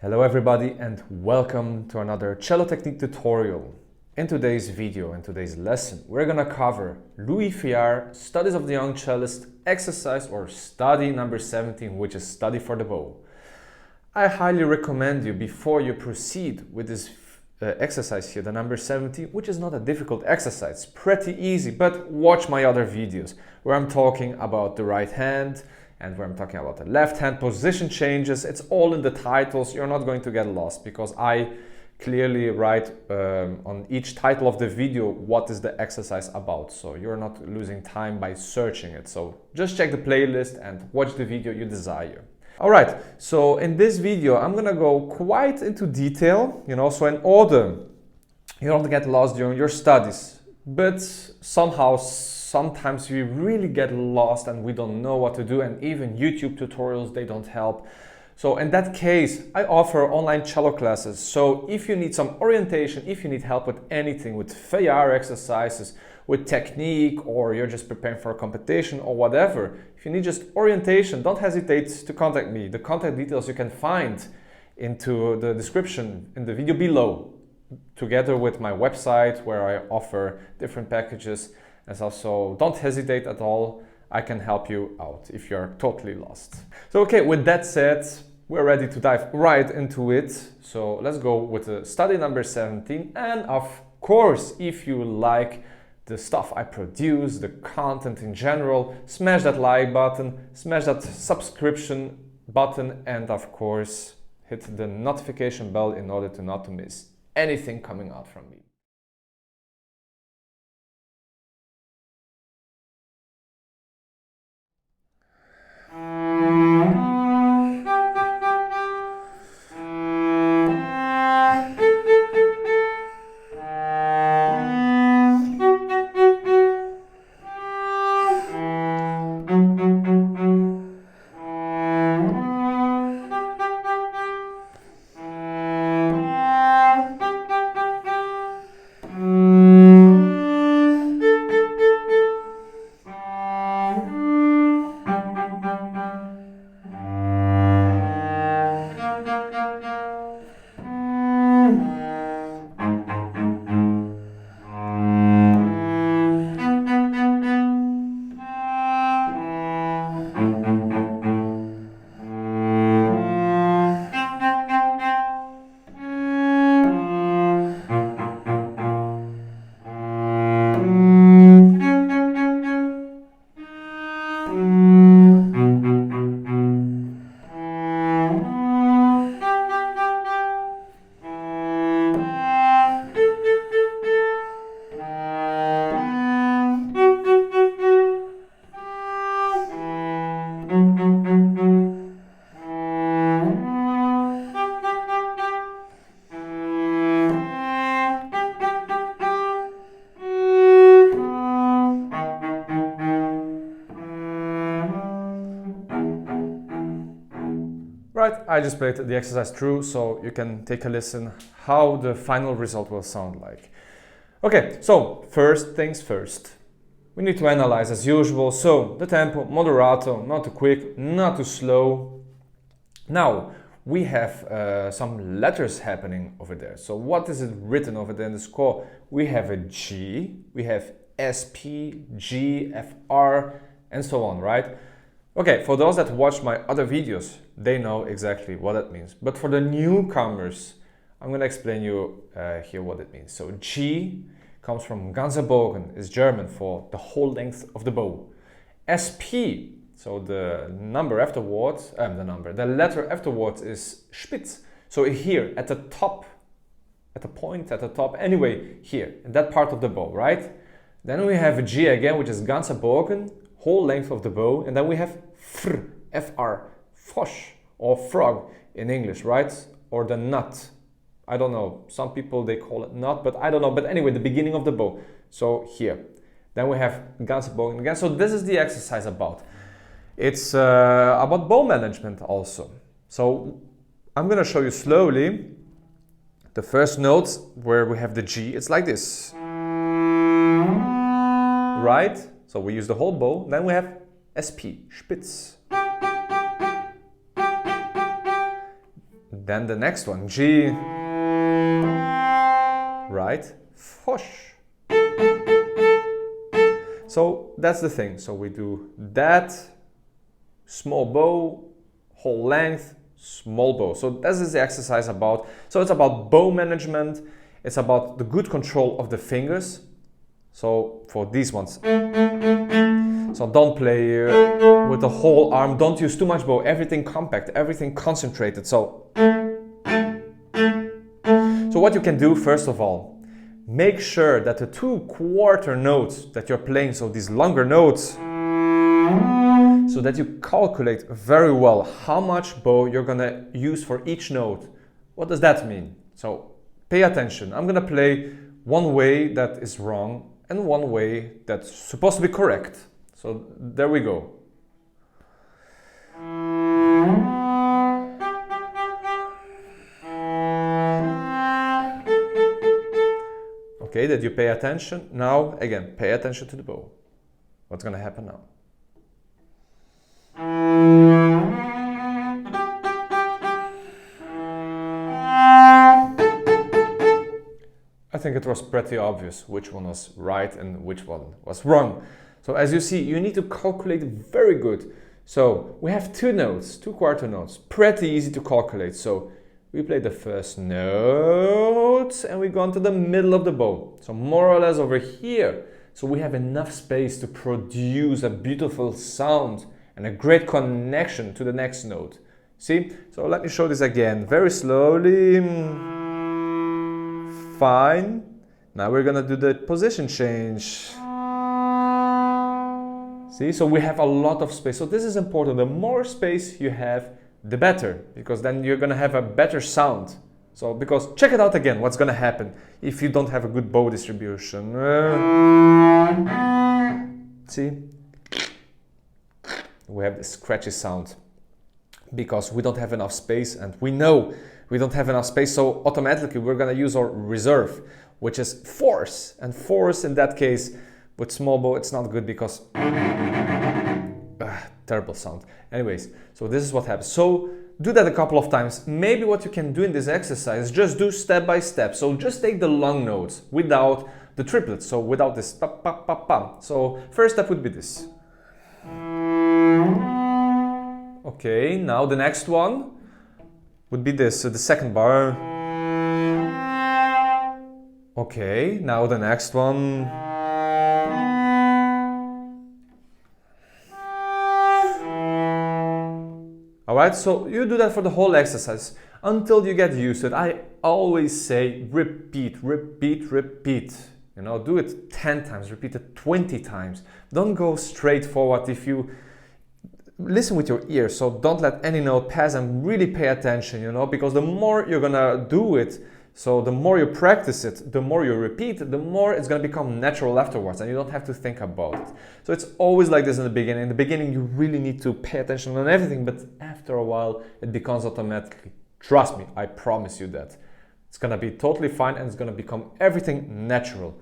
Hello everybody and welcome to another cello technique tutorial. In today's video, in today's lesson, we're gonna cover Louis Feuillard Studies of the Young Cellist exercise or study number 17, which is study for the bow. I highly recommend you before you proceed with this exercise here, the number 17, which is not a difficult exercise, pretty easy, but watch my other videos where I'm talking about the right hand and where I'm talking about the left hand position changes. It's all in the titles. You're not going to get lost because I clearly write on each title of the video what is the exercise about, so you're not losing time by searching it. So just check the playlist and watch the video you desire. All right, so in this video I'm gonna go quite into detail, so in order you don't get lost during your studies, but sometimes we really get lost and we don't know what to do, and even YouTube tutorials, they don't help. So in that case, I offer online cello classes. So if you need some orientation, if you need help with anything, with Feuillard exercises, with technique, or you're just preparing for a competition or whatever, if you need just orientation, don't hesitate to contact me. The contact details you can find into the description in the video below, together with my website where I offer different packages. And also, don't hesitate at all. I can help you out if you're totally lost. So okay, with that said, we're ready to dive right into it. So let's go with the study number 17. And of course, if you like the stuff I produce, the content in general, smash that like button, smash that subscription button, and of course, hit the notification bell in order to not to miss anything coming out from me. Right, I just played the exercise through, so you can take a listen how the final result will sound like. Okay, so first things first. We need to analyze as usual. So the tempo, moderato, not too quick, not too slow. Now we have some letters happening over there. So what is it written over there in the score? We have a G, we have SP, G, FR, and so on, right? Okay, for those that watched my other videos, they know exactly what that means. But for the newcomers, I'm going to explain you here what it means. So G comes from ganzer Bogen, is German for the whole length of the bow. SP, so the number afterwards, the letter afterwards is Spitz. So here at the top, at the point at the top, anyway, here, in that part of the bow, right? Then we have a G again, which is ganzer Bogen, whole length of the bow, and then we have FR, FR, Frosch, or frog in English, right? Or the nut. I don't know. Some people, they call it nut, but I don't know. But anyway, the beginning of the bow. So here. Then we have ganzer Bogen again. So this is the exercise about. It's about bow management also. So I'm going to show you slowly the first notes where we have the G. It's like this. Right? So we use the whole bow. Then we have SP, Spitz. Then the next one, G, right, fosh. So that's the thing. So we do that, small bow, whole length, small bow. So this is the exercise about. So it's about bow management. It's about the good control of the fingers. So for these ones, so don't play with the whole arm. Don't use too much bow. Everything compact, everything concentrated. So what you can do, first of all, make sure that the 2/4 notes that you're playing, so these longer notes, so that you calculate very well how much bow you're gonna use for each note. What does that mean? So pay attention. I'm gonna play one way that is wrong and one way that's supposed to be correct. So there we go. Okay, did you pay attention? Now, again, pay attention to the bow. What's gonna happen now? I think it was pretty obvious which one was right and which one was wrong. So as you see, you need to calculate very good. So we have 2 notes, 2/4 notes, pretty easy to calculate. So we play the first note and we go into the middle of the bow. So more or less over here. So we have enough space to produce a beautiful sound and a great connection to the next note. See? So let me show this again, very slowly. Fine. Now we're gonna do the position change. See, so we have a lot of space. So this is important. The more space you have, the better, because then you're gonna have a better sound. So, because check it out again, what's gonna happen if you don't have a good bow distribution. See? We have this scratchy sound because we don't have enough space, and we know we don't have enough space, so automatically we're gonna use our reserve, which is force. And force in that case, with small bow, it's not good because terrible sound. Anyways, so this is what happens. So do that a couple of times. Maybe what you can do in this exercise, just do step by step. So just take the long notes without the triplets, so without this pa pa pa pa. So first step would be this. Okay, now the next one would be this, so the second bar. Okay, now the next one. Alright, so you do that for the whole exercise until you get used to it. I always say repeat, repeat, repeat. You know, do it 10 times, repeat it 20 times. Don't go straight forward. If you listen with your ears, so don't let any note pass and really pay attention, you know, because the more you're gonna do it, so the more you practice it, the more you repeat, the more it's gonna become natural afterwards and you don't have to think about it. So it's always like this in the beginning. In the beginning, you really need to pay attention on everything, but after a while, it becomes automatically. Trust me, I promise you that. It's gonna be totally fine and it's gonna become everything natural.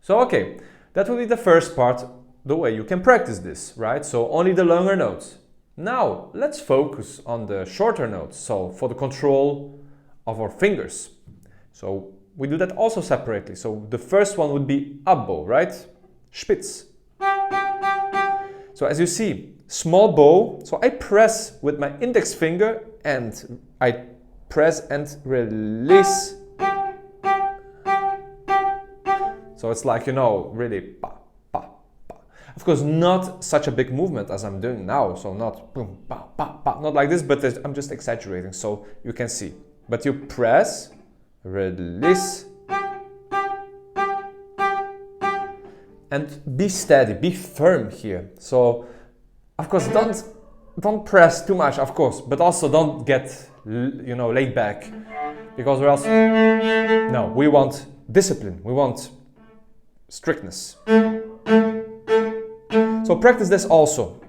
So, okay, that will be the first part, the way you can practice this, right? So only the longer notes. Now, let's focus on the shorter notes. So for the control of our fingers. So we do that also separately. So the first one would be up bow, right? Spitz. So as you see, small bow. So I press with my index finger and I press and release. So it's like, you know, really pa, pa, pa. Of course, not such a big movement as I'm doing now. So not boom, pa, pa, pa, not like this, but I'm just exaggerating so you can see. But you press, release, and be steady, be firm here. So, of course, don't press too much, of course, but also don't get, you know, laid back, because or else, no, we want discipline, we want strictness. So practice this also.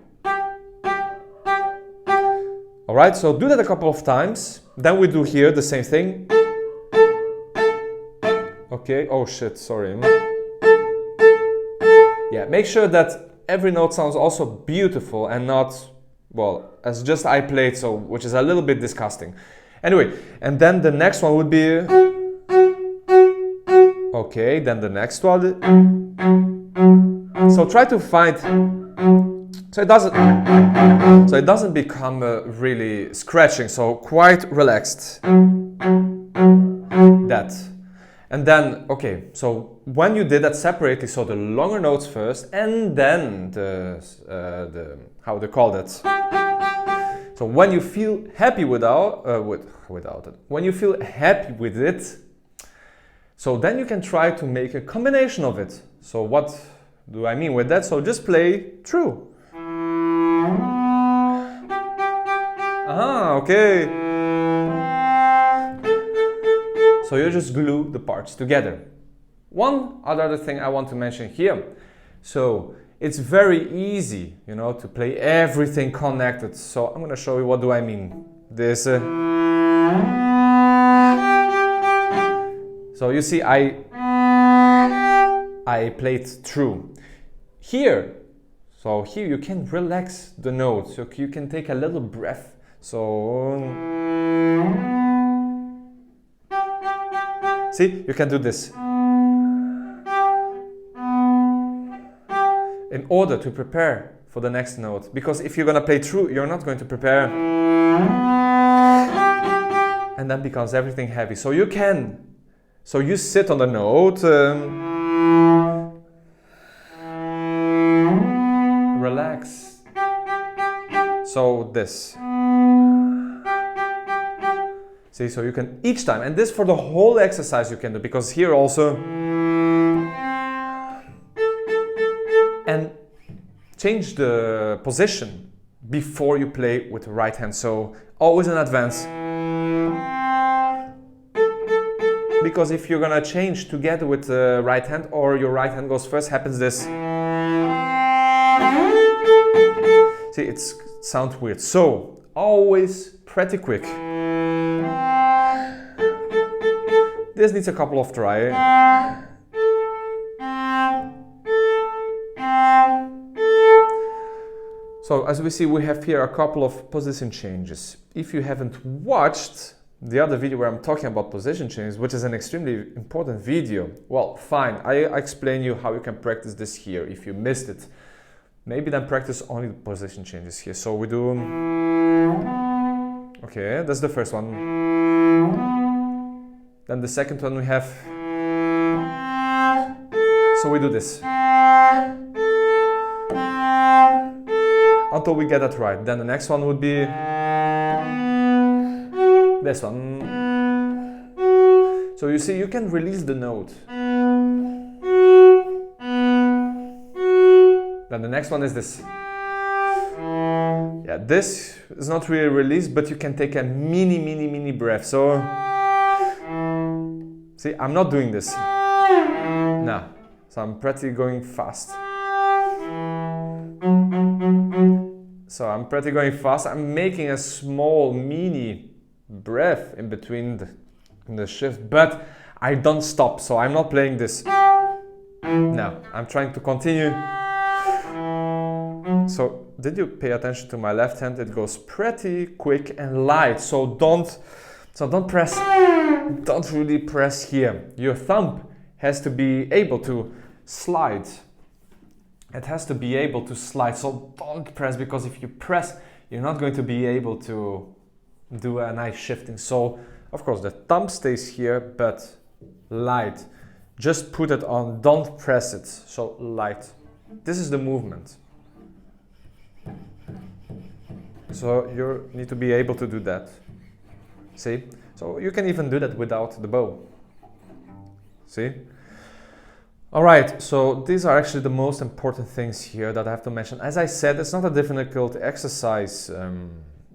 All right, so do that a couple of times. Then we do here the same thing. Okay, oh shit, sorry. Yeah, make sure that every note sounds also beautiful and not, well, as just I played, so which is a little bit disgusting. Anyway, and then the next one would be, okay, then the next one. So try to find, so it doesn't become really scratching, so quite relaxed. That. And then, okay, so when you did that separately, so the longer notes first, and then the how they call that. So when you feel happy without it, when you feel happy with it, so then you can try to make a combination of it. So what do I mean with that? So just play true. Okay. So you just glue the parts together. One other thing I want to mention here. So it's very easy, you know, to play everything connected. So I'm going to show you what do I mean. This. So you see, I played true. Here, so here you can relax the notes. So you can take a little breath. So see, you can do this. In order to prepare for the next note. Because if you're going to play true, you're not going to prepare. And then becomes everything heavy. So you can. So you sit on the note. Relax. So this. See, so you can each time. And this for the whole exercise you can do. Because here also. And change the position before you play with the right hand. So always in advance. Because if you're gonna change together with the right hand or your right hand goes first, happens this. See, it sounds weird. So always pretty quick. This needs a couple of tries. So as we see, we have here a couple of position changes. If you haven't watched the other video where I'm talking about position changes, which is an extremely important video, well, fine, I explain you how you can practice this here. If you missed it, maybe then practice only the position changes here. So we do, okay, that's the first one. Then the second one we have, so we do this. Until we get that right. Then the next one would be this one. So you see, you can release the note. Then the next one is this. Yeah, this is not really released, but you can take a mini breath. So, see, I'm not doing this. No, so I'm pretty going fast. So I'm pretty going fast. I'm making a small mini breath in between the shift, but I don't stop. So I'm not playing this. No, I'm trying to continue. So did you pay attention to my left hand? It goes pretty quick and light. So don't press. Don't really press here. Your thumb has to be able to slide. It has to be able to slide, so don't press, because if you press, you're not going to be able to do a nice shifting. So, of course, the thumb stays here, but light. Just put it on, don't press it, so light. This is the movement. So you need to be able to do that. See? So you can even do that without the bow. See? Alright, so these are actually the most important things here that I have to mention. As I said, it's not a difficult exercise.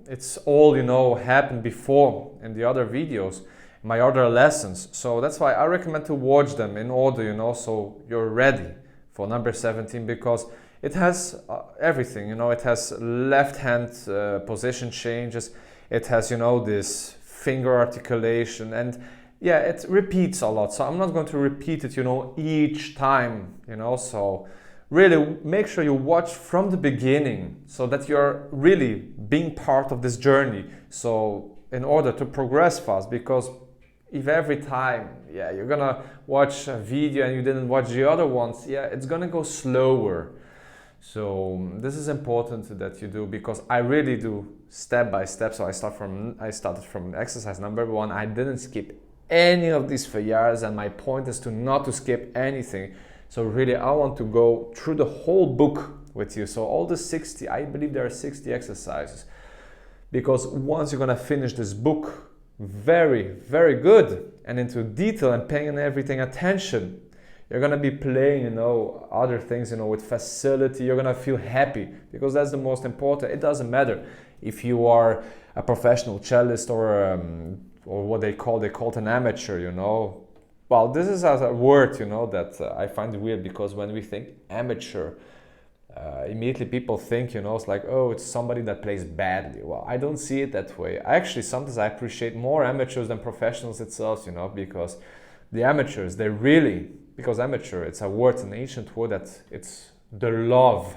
It's all, you know, happened before in the other videos, my other lessons. So that's why I recommend to watch them in order, you know, so you're ready for number 17, because it has everything, you know. It has left hand position changes. It has, you know, this finger articulation, and yeah, it repeats a lot, so I'm not going to repeat it, you know, each time, you know. So really make sure you watch from the beginning so that you're really being part of this journey. So in order to progress fast, because if every time, yeah, you're gonna watch a video and you didn't watch the other ones, yeah, it's gonna go slower. So this is important that you do, because I really do step by step. So I started from exercise number 1. I didn't skip any of these Feuillards, and my point is to not to skip anything. So really, I want to go through the whole book with you. So all the 60, I believe there are 60 exercises, because once you're gonna finish this book very, very good and into detail and paying everything attention, you're gonna be playing, you know, other things, you know, with facility. You're gonna feel happy, because that's the most important. It doesn't matter if you are a professional cellist or what they call it an amateur, you know. Well, this is a word, you know, that I find weird, because when we think amateur, immediately people think, you know, it's like, oh, it's somebody that plays badly. Well, I don't see it that way. Actually, sometimes I appreciate more amateurs than professionals itself, you know, because the amateurs, they really, because amateur, it's a word, an ancient word, that it's the love,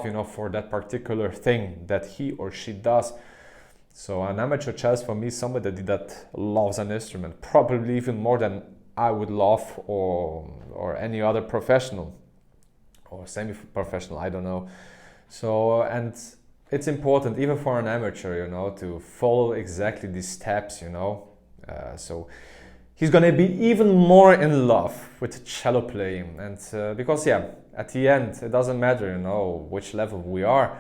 you know, for that particular thing that he or she does. So an amateur cellist for me is somebody that loves an instrument, probably even more than I would love or any other professional or semi-professional, I don't know. So, and it's important even for an amateur, you know, to follow exactly these steps, you know. So he's gonna be even more in love with cello playing, and because, yeah, at the end, it doesn't matter, you know, which level we are.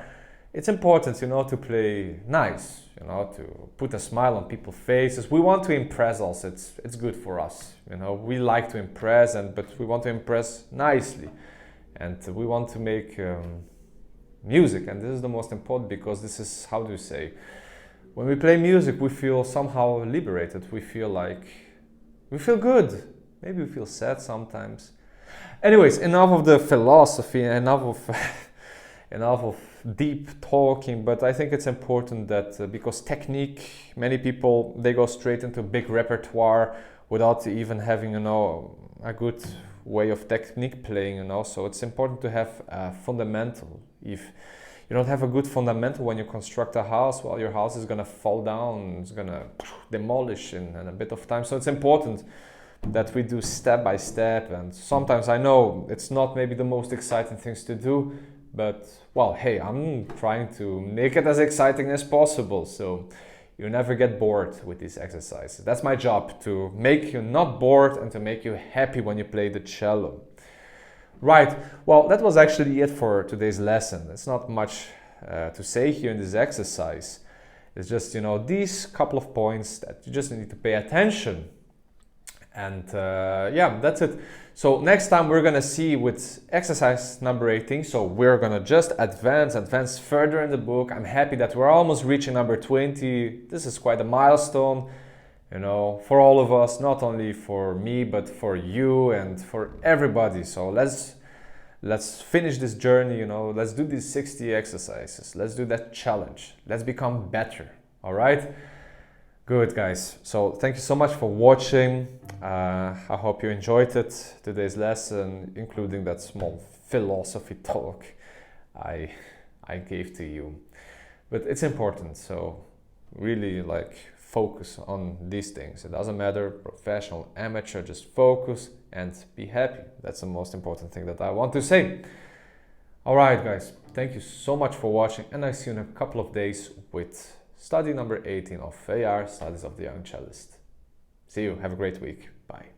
It's important, you know, to play nice, you know, to put a smile on people's faces. We want to impress us. It's good for us, you know. We like to impress, but we want to impress nicely. And we want to make music, and this is the most important, because this is, how do you say, when we play music, we feel somehow liberated. We feel good. Maybe we feel sad sometimes. Anyways, enough of the philosophy, enough of deep talking. But I think it's important that because technique, many people, they go straight into big repertoire without even having, you know, a good way of technique playing, you know. So it's important to have a fundamental. If you don't have a good fundamental when you construct a house, well, your house is gonna fall down, it's gonna demolish in a bit of time. So it's important that we do step by step, and sometimes I know it's not maybe the most exciting things to do, but well, hey, I'm trying to make it as exciting as possible, so you never get bored with these exercises. That's my job, to make you not bored and to make you happy when you play the cello. Right, well, that was actually it for today's lesson. It's not much to say here in this exercise. It's just, you know, these couple of points that you just need to pay attention. And yeah, that's it. So next time we're gonna see with exercise number 18. So we're gonna just advance further in the book. I'm happy that we're almost reaching number 20. This is quite a milestone, you know, for all of us, not only for me, but for you and for everybody. So let's finish this journey, you know, let's do these 60 exercises. Let's do that challenge. Let's become better, all right? Good, guys. So thank you so much for watching. I hope you enjoyed it, today's lesson, including that small philosophy talk I gave to you. But it's important, so really like focus on these things. It doesn't matter, professional, amateur, just focus and be happy. That's the most important thing that I want to say. All right, guys, thank you so much for watching, and I see you in a couple of days with study number 18 of Feuillard Studies of the Young Cellist. See you. Have a great week. Bye.